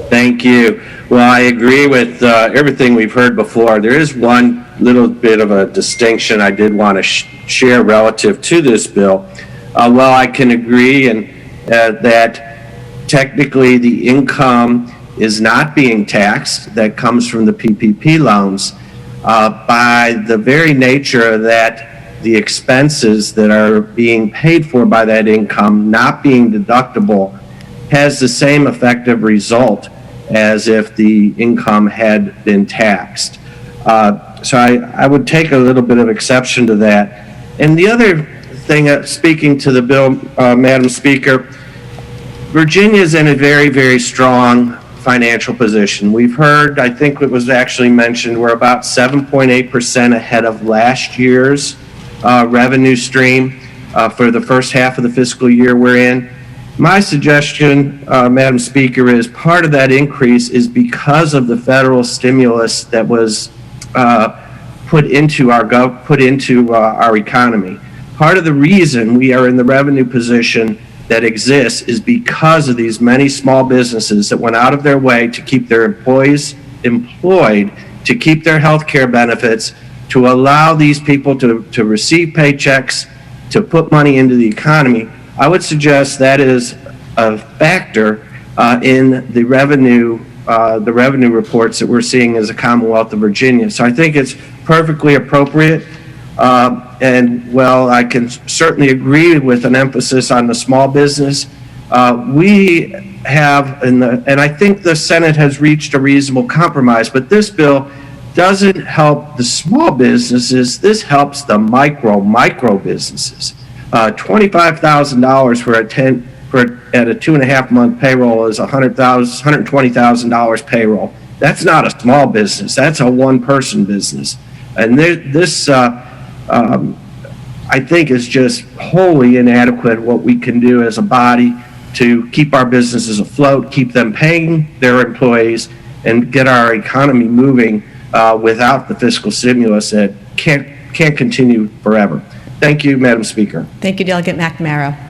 Thank you. Well, I agree with everything we've heard before. There is one little bit of a distinction I did want to share relative to this bill. Well, I can agree that technically the income is not being taxed that comes from the PPP loans by the very nature that the expenses that are being paid for by that income not being deductible has the same effective result as if the income had been taxed. So I would take a little bit of exception to that. And the other thing, speaking to the bill, Madam Speaker, Virginia is in a very, very strong financial position. We've heard, I think it was actually mentioned, we're about 7.8% ahead of last year's revenue stream for the first half of the fiscal year we're in. My suggestion, Madam Speaker, is part of that increase is because of the federal stimulus that was put into our economy. Part of the reason we are in the revenue position that exists is because of these many small businesses that went out of their way to keep their employees employed, to keep their health care benefits, to allow these people to receive paychecks, to put money into the economy. I would suggest that is a factor in the revenue reports that we're seeing as a Commonwealth of Virginia. So I think it's perfectly appropriate. And well, I can certainly agree with an emphasis on the small business. We have, and I think the Senate has reached a reasonable compromise, but this bill doesn't help the small businesses. This helps the micro businesses. $25,000 at a 2.5 month payroll is $120,000 payroll. That's not a small business. That's a one-person business. And this, I think, is just wholly inadequate what we can do as a body to keep our businesses afloat, keep them paying their employees, and get our economy moving without the fiscal stimulus that can't continue forever. Thank you, Madam Speaker. Thank you, Delegate McNamara.